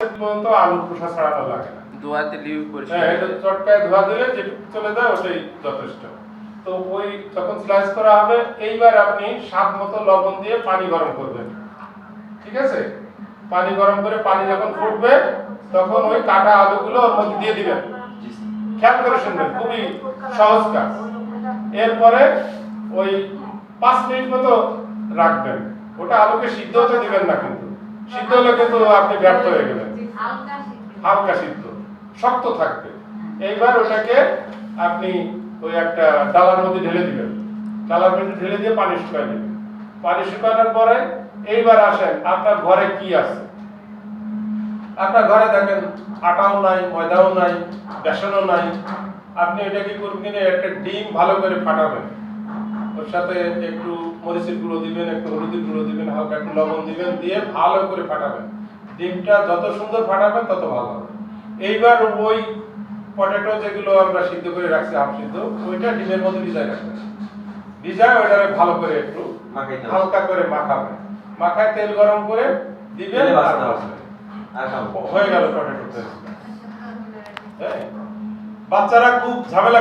পর্যন্ত আলুর খোসা ছাড়ানো লাগে না। ধোয়াতে লিউ পরিষ্কার। হ্যাঁ, এটা চটকায় ধোয়া দিলে যেটুকু চলে যায় ওটাই যথেষ্ট। তো ওই যখন স্লাইস করা হবে এইবার আপনি স্বাদ মতো লবণ দিয়ে পানি গরম করবেন। ঠিক আছে? পানি গরম করে পানি যখন ফুটবে তখন ওই কাটা আলুগুলো ওর মধ্যে দিয়ে দিবেন। খেয়াল করে শুনবেন, খুবই সহজ কাজ। এরপরে ওই 5 মিনিট মতো রাখবেন। ওটা আলুকে সিদ্ধ হতে দিবেন না, কিন্তু সিদ্ধ হলে কিন্তু আপনি ব্যর্থ হয়ে গেলেন। হালকা সিদ্ধ, শক্ত থাকবে। এইবার ওটাকে আপনি ওই একটা ডালার মধ্যে ঢেলে দিবেন। ডালার মধ্যে ঢেলে দিয়ে পানি শুকায় দিবেন। পানি শুকানোর পরে এইবার আসেন আপনার ঘরে কি আছে। আপনার ঘরে দেখেন আটাও নাই, ময়দাও নাই, বেসনও নাই। আপনি এটা কি করবেন, একটা ডিম ভালো করে ফাটাবেন, ওর সাথে একটু মরিচের গুঁড়ো দিবেন, একটু হলুদের গুঁড়ো দিবেন, হালকা একটু লবণ দিবেন, দিয়ে ভালো করে ফাটাবেন। ডিমটা যত সুন্দর ফাটাবেন তত ভালো হবে। এইবার ওই পটেটো যেগুলো আমরা সিদ্ধ করে রাখছি হাফ সিদ্ধ, ওইটা ডিমের মধ্যে ভিজায় রাখবেন। ভিজায় ওইটারে ভালো করে একটু হালকা করে মাখাবেন। মাখায় তেল গরম করে দিবেন, হয়ে গেল পটেটো। হ্যাঁ, বাচ্চারা খুব ঝামেলা